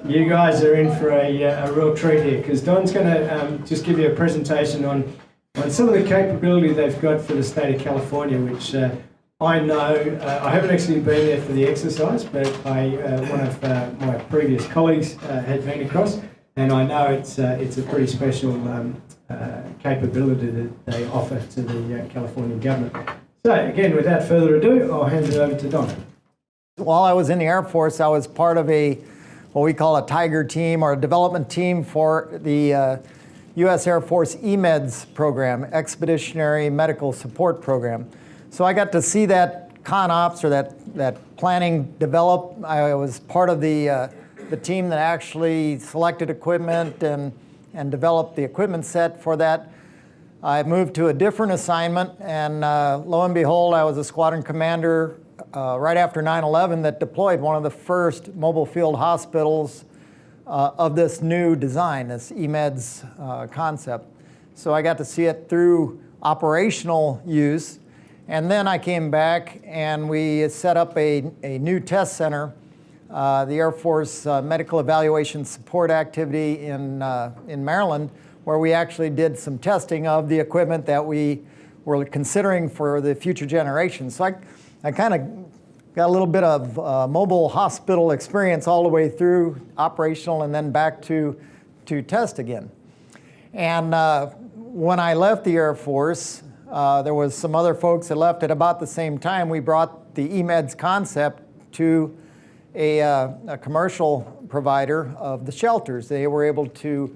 You guys are in for a real treat here, because Don's going to just give you a presentation on some of the capability they've got for the state of California, which I know, I haven't actually been there for the exercise, but one of my previous colleagues had been across, and I know it's a pretty special capability that they offer to the California government. So again, without further ado, I'll hand it over to Don. While I was in the Air Force, I was part of what we call a Tiger team, or a development team for the U.S. Air Force EMEDS program, Expeditionary Medical Support Program. So I got to see that ConOps, or that planning, develop. I was part of the team that actually selected equipment and developed the equipment set for that. I moved to a different assignment, and lo and behold, I was a squadron commander right after 9/11 that deployed one of the first mobile field hospitals of this new design, this EMEDS concept. So I got to see it through operational use. And then I came back and we set up a new test center, the Air Force Medical Evaluation Support Activity in Maryland, where we actually did some testing of the equipment that we were considering for the future generations. So I kind of got a little bit of mobile hospital experience all the way through operational and then back to test again. And when I left the Air Force, there was some other folks that left at about the same time. We brought the EMEDS concept to a commercial provider of the shelters. They were able to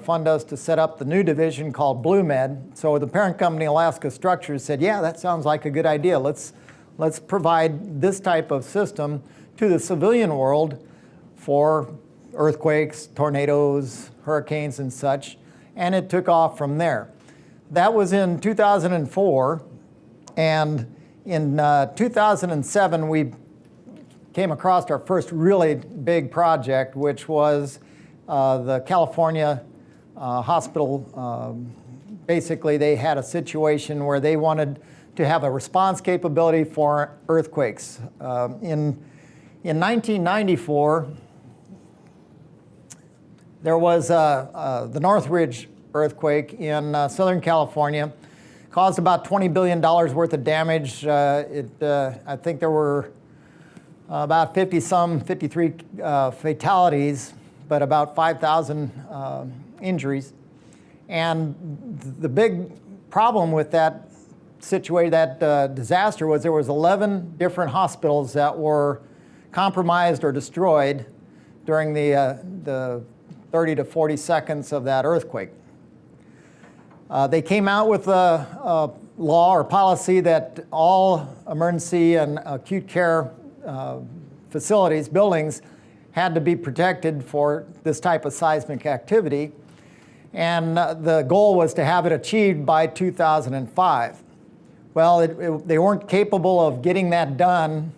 fund us to set up the new division called BlueMed. So the parent company, Alaska Structures, said, yeah, that sounds like a good idea. Let's provide this type of system to the civilian world for earthquakes, tornadoes, hurricanes, and such. And it took off from there. That was in 2004. And in 2007, we came across our first really big project, which was the California hospital. Basically, they had a situation where they wanted to have a response capability for earthquakes. In 1994, there was the Northridge earthquake in Southern California. Caused about $20 billion worth of damage. I think there were about 53 fatalities, but about 5,000 injuries. And the big problem with that situation, that disaster, was there was 11 different hospitals that were compromised or destroyed during the 30 to 40 seconds of that earthquake. They came out with a law or policy that all emergency and acute care facilities, buildings, had to be protected for this type of seismic activity. And the goal was to have it achieved by 2005. Well, they weren't capable of getting that done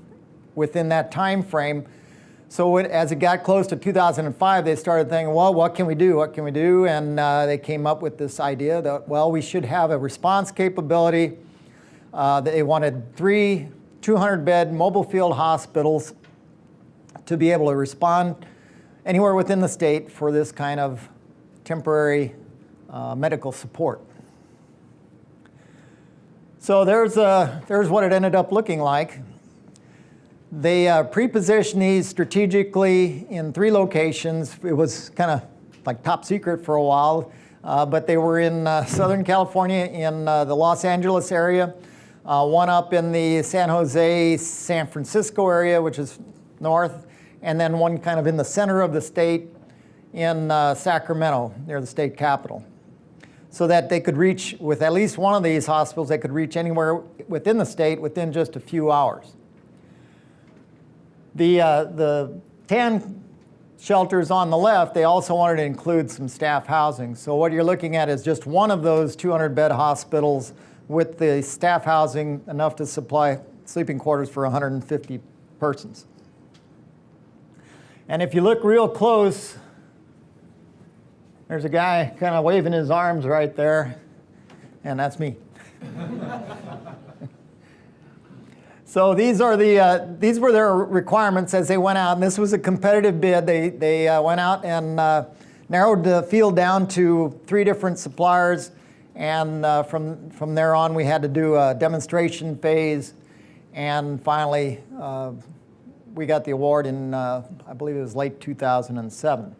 within that time frame. So as it got close to 2005, they started thinking, well, what can we do? What can we do? And they came up with this idea that, well, we should have a response capability. They wanted 3 200-bed mobile field hospitals to be able to respond anywhere within the state for this kind of temporary medical support. So there's what it ended up looking like. They pre-positioned these strategically in 3 locations. It was kind of like top secret for a while, but they were in Southern California, in the Los Angeles area, one up in the San Jose, San Francisco area, which is north, and then one kind of in the center of the state in Sacramento, near the state capitol. So that they could reach, with at least one of these hospitals, they could reach anywhere within the state within just a few hours. The 10 shelters on the left, they also wanted to include some staff housing. So what you're looking at is just one of those 200-bed hospitals with the staff housing enough to supply sleeping quarters for 150 persons. And if you look real close, there's a guy kind of waving his arms right there, and that's me. So these were their requirements as they went out, and this was a competitive bid. They went out and narrowed the field down to 3 different suppliers, and from there on we had to do a demonstration phase, and finally we got the award in I believe it was late 2007.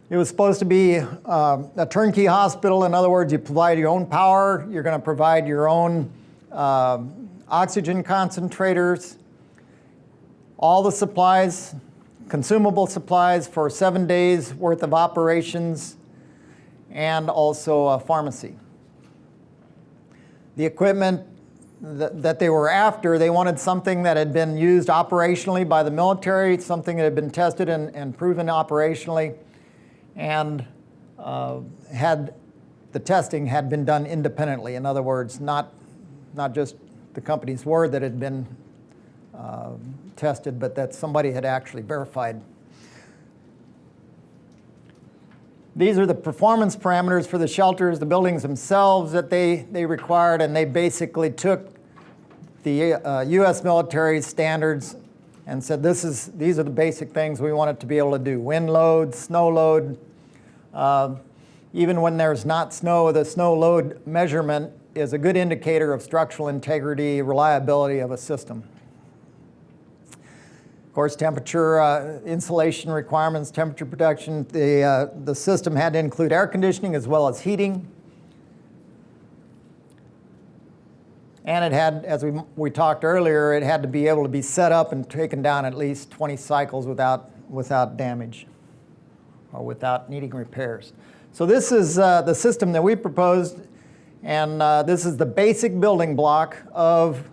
It was supposed to be a turnkey hospital. In other words, you provide your own power, you're going to provide your own oxygen concentrators, all the supplies, consumable supplies for 7 days worth of operations, and also a pharmacy. The equipment that they were after, they wanted something that had been used operationally by the military, something that had been tested and proven operationally, and the testing had been done independently. In other words, not just the company's word that it had been tested, but that somebody had actually verified. These are the performance parameters for the shelters, the buildings themselves that they required, and they basically took the U.S. military standards and said, these are the basic things we want it to be able to do. Wind load, snow load. Even when there's not snow, the snow load measurement is a good indicator of structural integrity, reliability of a system. Of course, temperature, insulation requirements, temperature protection. The system had to include air conditioning as well as heating. And it had, as we talked earlier, it had to be able to be set up and taken down at least 20 cycles without damage or without needing repairs. So this is the system that we proposed, and this is the basic building block of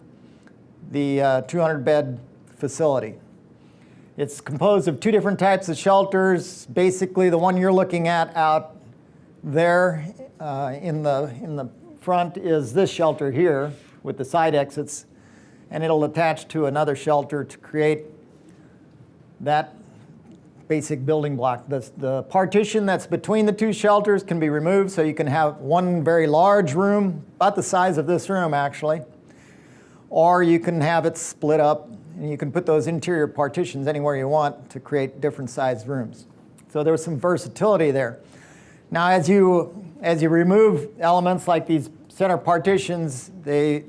the 200-bed facility. It's composed of 2 different types of shelters. Basically, the one you're looking at out there in the front is this shelter here with the side exits, and it'll attach to another shelter to create that basic building block. The partition that's between the 2 shelters can be removed, so you can have one very large room, about the size of this room actually, or you can have it split up, and you can put those interior partitions anywhere you want to create different sized rooms. So there was some versatility there. Now as you remove elements like these center partitions, they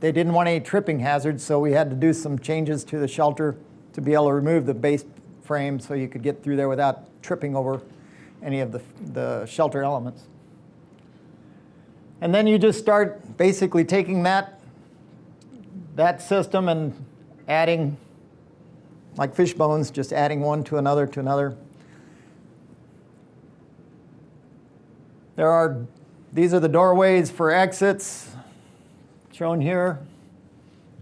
didn't want any tripping hazards, so we had to do some changes to the shelter to be able to remove the base frame so you could get through there without tripping over any of the shelter elements. And then you just start basically taking that system and adding, like fish bones, just adding one to another to another. These are the doorways for exits shown here.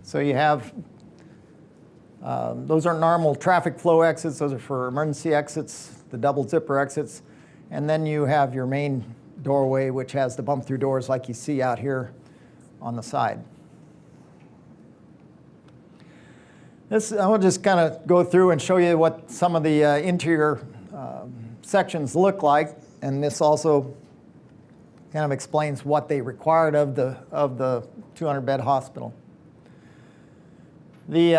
So you have, those aren't normal traffic flow exits, those are for emergency exits, the double zipper exits. And then you have your main doorway, which has the bump through doors like you see out here on the side. I will just kind of go through and show you what some of the interior sections look like, and this also kind of explains what they required of the 200-bed hospital. The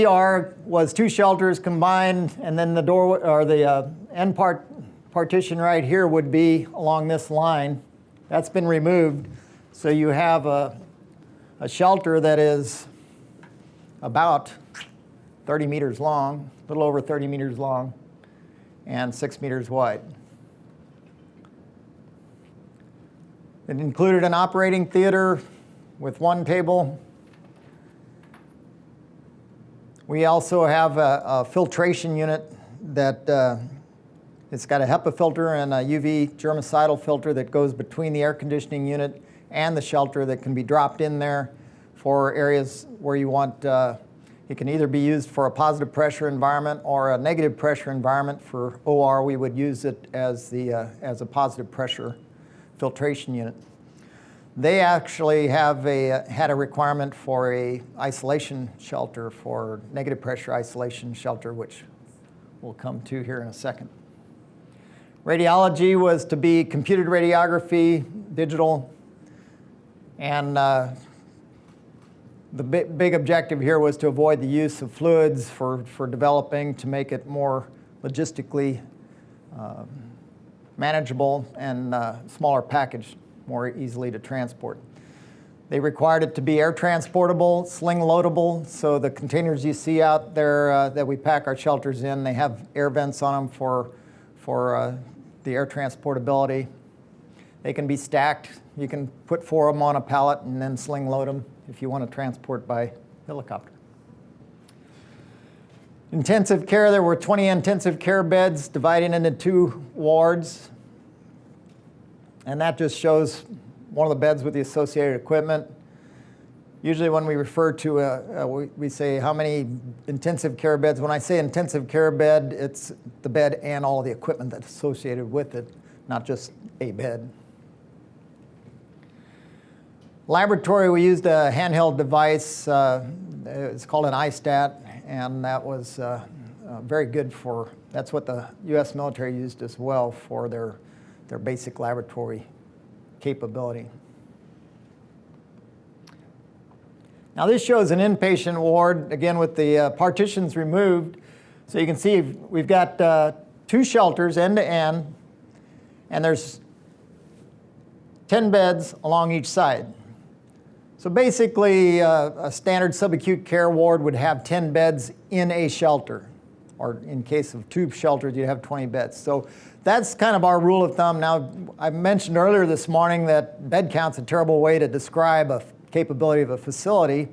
ER was 2 shelters combined, and then the door or the end partition right here would be along this line. That's been removed, so you have a shelter that is about 30 meters long, a little over 30 meters long, and 6 meters wide. It included an operating theater with 1 table. We also have a filtration unit that it's got a HEPA filter and a UV germicidal filter that goes between the air conditioning unit and the shelter that can be dropped in there for areas where you want, it can either be used for a positive pressure environment or a negative pressure environment. For OR, we would use it as a positive pressure filtration unit. They actually had a requirement for a isolation shelter, for negative pressure isolation shelter, which we'll come to here in a second. Radiology was to be computed radiography, digital, and The big objective here was to avoid the use of fluids for developing, to make it more logistically manageable and smaller package, more easily to transport. They required it to be air transportable, sling loadable, so the containers you see out there that we pack our shelters in, they have air vents on them for the air transportability. They can be stacked. You can put 4 of them on a pallet and then sling load them if you want to transport by helicopter. Intensive care, there were 20 intensive care beds divided into 2 wards. And that just shows one of the beds with the associated equipment. Usually when we refer to, we say how many intensive care beds. When I say intensive care bed, it's the bed and all of the equipment that's associated with it, not just a bed. Laboratory, we used a handheld device. It's called an iStat, and that was very good for, that's what the U.S. military used as well for their basic laboratory capability. Now this shows an inpatient ward, again with the partitions removed. So you can see we've got 2 shelters end to end, and there's 10 beds along each side. So basically, a standard subacute care ward would have 10 beds in a shelter, or in case of 2 shelters, you'd have 20 beds. So that's kind of our rule of thumb. Now, I mentioned earlier this morning that bed count's a terrible way to describe a capability of a facility,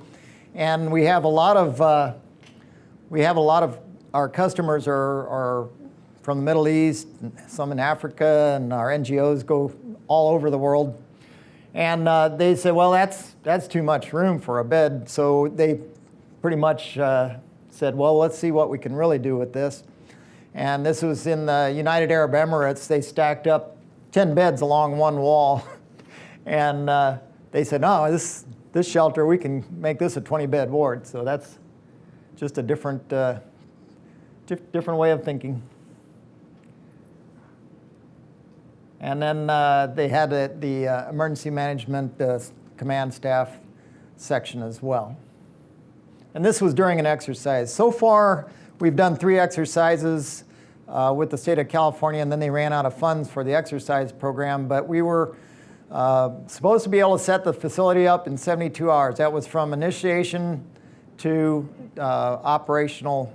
and we have a lot of our customers are from the Middle East, some in Africa, and our NGOs go all over the world. And they said, well, that's too much room for a bed. So they pretty much said, well, let's see what we can really do with this. And this was in the United Arab Emirates. They stacked up 10 beds along one wall. And they said, no, this shelter, we can make this a 20-bed ward. So that's just a different way of thinking. And then they had the emergency management command staff section as well. And this was during an exercise. So far, we've done 3 exercises with the state of California, and then they ran out of funds for the exercise program. But we were supposed to be able to set the facility up in 72 hours. That was from initiation to operational,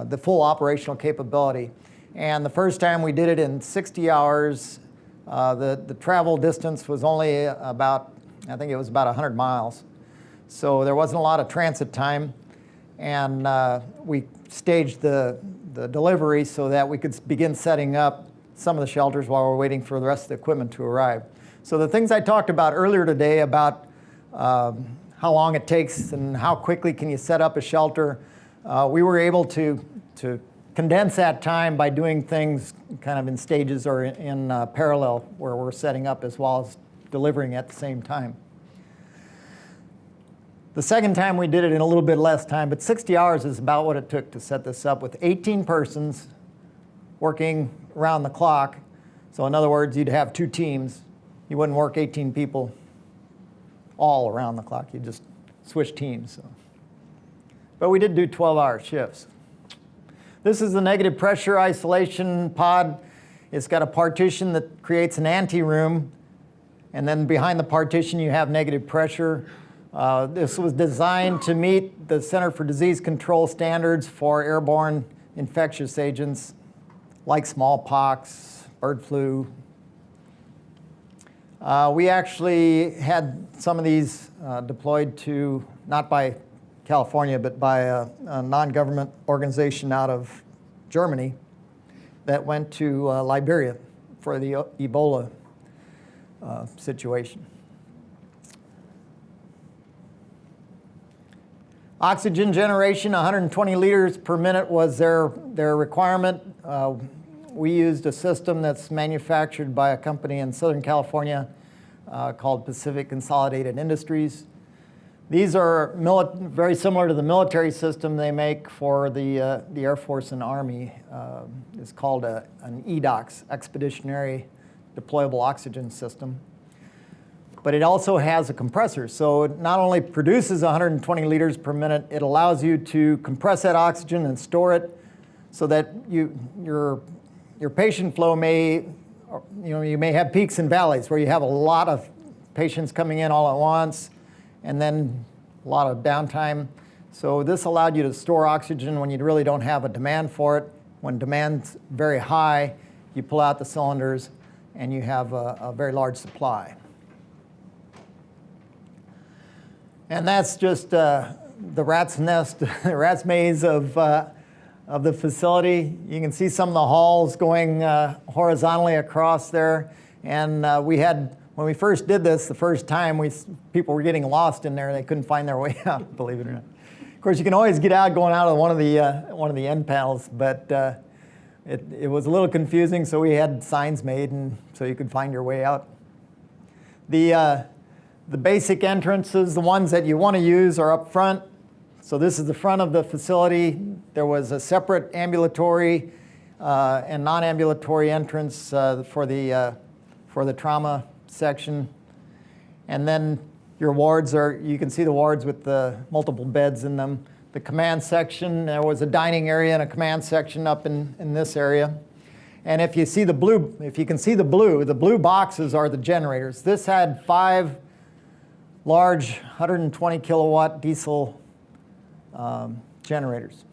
the full operational capability. And the first time we did it in 60 hours, the travel distance was only about, I think it was about 100 miles. So there wasn't a lot of transit time. And we staged the delivery so that we could begin setting up some of the shelters while we're waiting for the rest of the equipment to arrive. So the things I talked about earlier today about how long it takes and how quickly can you set up a shelter, we were able to condense that time by doing things kind of in stages or in parallel, where we're setting up as well as delivering at the same time. The second time we did it in a little bit less time, but 60 hours is about what it took to set this up with 18 persons working around the clock. So in other words, you'd have 2 teams. You wouldn't work 18 people all around the clock. You'd just switch teams. So. But we did do 12-hour shifts. This is the negative pressure isolation pod. It's got a partition that creates an anteroom, and then behind the partition you have negative pressure. This was designed to meet the Center for Disease Control standards for airborne infectious agents like smallpox, bird flu. We actually had some of these deployed to, not by California, but by a non-government organization out of Germany that went to Liberia for the Ebola situation. Oxygen generation, 120 liters per minute was their requirement. We used a system that's manufactured by a company in Southern California called Pacific Consolidated Industries. These are very similar to the military system they make for the Air Force and Army. It's called an EDOX, Expeditionary Deployable Oxygen System. but it also has a compressor. So it not only produces 120 liters per minute, it allows you to compress that oxygen and store it so that your patient flow may, you may have peaks and valleys where you have a lot of patients coming in all at once and then a lot of downtime. So this allowed you to store oxygen when you really don't have a demand for it. When demand's very high, you pull out the cylinders and you have a very large supply. And that's just the rat's nest, the rat's maze of the facility. You can see some of the halls going horizontally across there. And when we first did this the first time, people were getting lost in there. They couldn't find their way out, believe it or not. Of course, you can always get out going out of one of the end panels, but it was a little confusing, so we had signs made, and so you could find your way out. The basic entrances, the ones that you want to use, are up front. So this is the front of the facility. There was a separate ambulatory and non-ambulatory entrance for the trauma section. And then your wards you can see the wards with the multiple beds in them. The command section, there was a dining area and a command section up in this area. And if you see the blue, the blue boxes are the generators. This had 5 large 120 kilowatt diesel generators.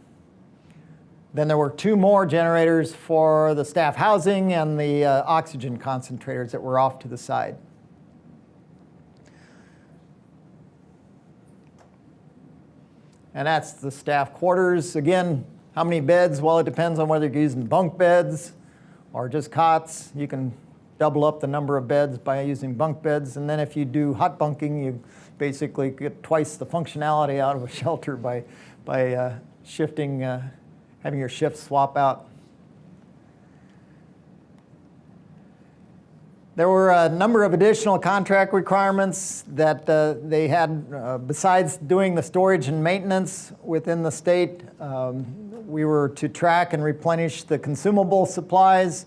Then there were 2 more generators for the staff housing and the oxygen concentrators that were off to the side. And that's the staff quarters. Again, how many beds? Well, it depends on whether you're using bunk beds or just cots. You can double up the number of beds by using bunk beds. And then if you do hot bunking, you basically get twice the functionality out of a shelter by shifting, having your shifts swap out. There were a number of additional contract requirements that they had besides doing the storage and maintenance within the state. We were to track and replenish the consumable supplies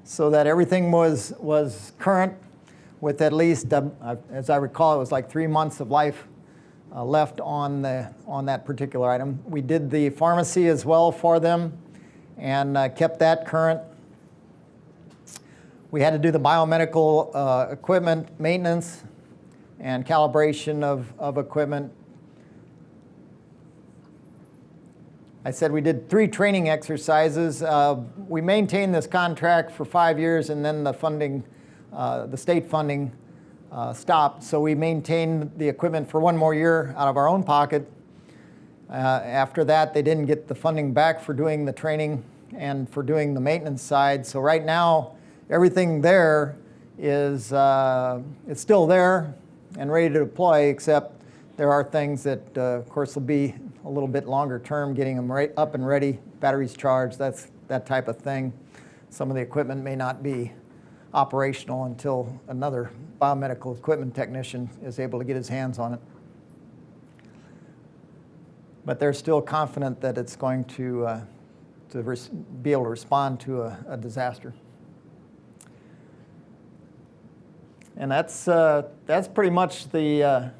so that everything was current with at least, as I recall, it was like 3 months of life left on that particular item. We did the pharmacy as well for them and kept that current. We had to do the biomedical equipment maintenance and calibration of equipment. I said we did 3 training exercises. We maintained this contract for 5 years, and then the funding, the state funding stopped. So we maintained the equipment for 1 more year out of our own pocket. After that, they didn't get the funding back for doing the training and for doing the maintenance side. So right now, everything there is it's still there and ready to deploy, except there are things that, of course, will be a little bit longer term, getting them right up and ready, batteries charged, that type of thing. Some of the equipment may not be operational until another biomedical equipment technician is able to get his hands on it. But they're still confident that it's going to be able to respond to a disaster. And that's pretty much the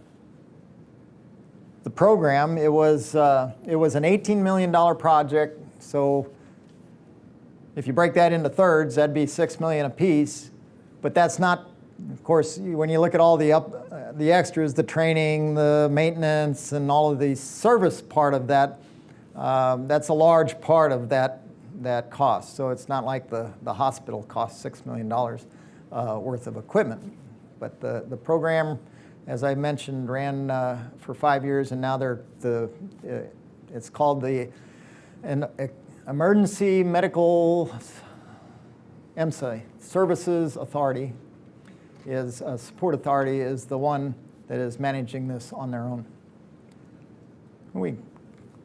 program. It was an $18 million project. So if you break that into thirds, that'd be $6 million apiece. But that's not, of course, when you look at all the extras, the training, the maintenance, and all of the service part of that, that's a large part of that cost. So it's not like the hospital costs $6 million worth of equipment. But the program, as I mentioned, ran for 5 years, and now it's called the Emergency Medical EMSA Services Authority. Support authority is the one that is managing this on their own. We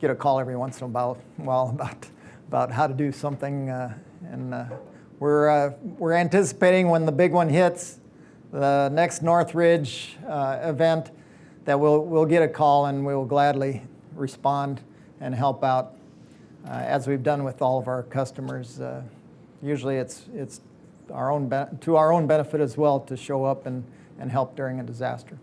get a call every once in a while about how to do something, and we're anticipating when the big one hits, the next Northridge event, that we'll get a call and we'll gladly respond and help out, as we've done with all of our customers. Usually it's to our own benefit as well to show up and and help during a disaster.